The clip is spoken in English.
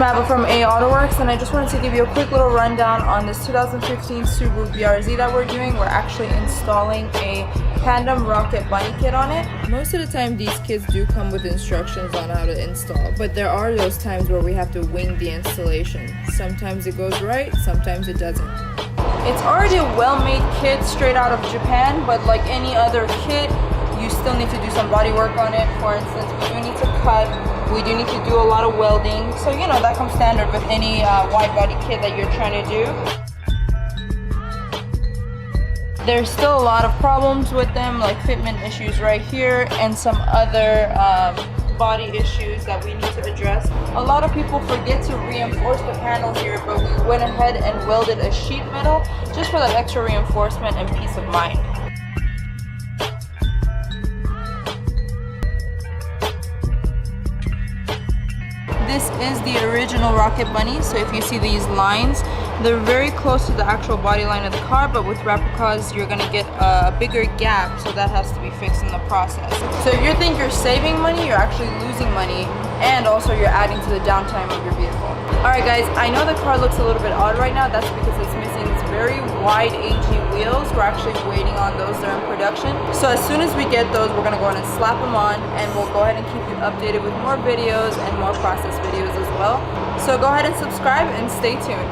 Mava from A.K.A. Autoworks, and I just wanted to give you a quick little rundown on this 2015 Subaru BRZ that we're doing. We're actually installing a Pandem rocket bunny kit on it. Most of the time these kits do come with instructions on how to install, but there are those times where we have to wing the installation. Sometimes it goes right, sometimes it doesn't. It's already a well-made kit straight out of Japan, but like any other kit, you still need to do some body work on it. For instance, we do need to cut, we do need to do a lot of welding. So, you know, that comes standard with any wide body kit that you're trying to do. There's still a lot of problems with them, like fitment issues right here and some other body issues that we need to address. A lot of people forget to reinforce the panel here, but we went ahead and welded a sheet metal just for that extra reinforcement and peace of mind. This is the original rocket bunny, so if you see these lines, they're very close to the actual body line of the car, but with replicas you're going to get a bigger gap, so that has to be fixed in the process. So if you think you're saving money, you're actually losing money, and also you're adding to the downtime of your vehicle. Alright guys, I know the car looks a little bit odd right now. That's because it's missing these very wide AG wheels. We're actually waiting on those. They're in production. So as soon as we get those, we're going to go ahead and slap them on, and we'll go ahead and keep you updated with more videos and more process videos as well. So go ahead and subscribe and stay tuned.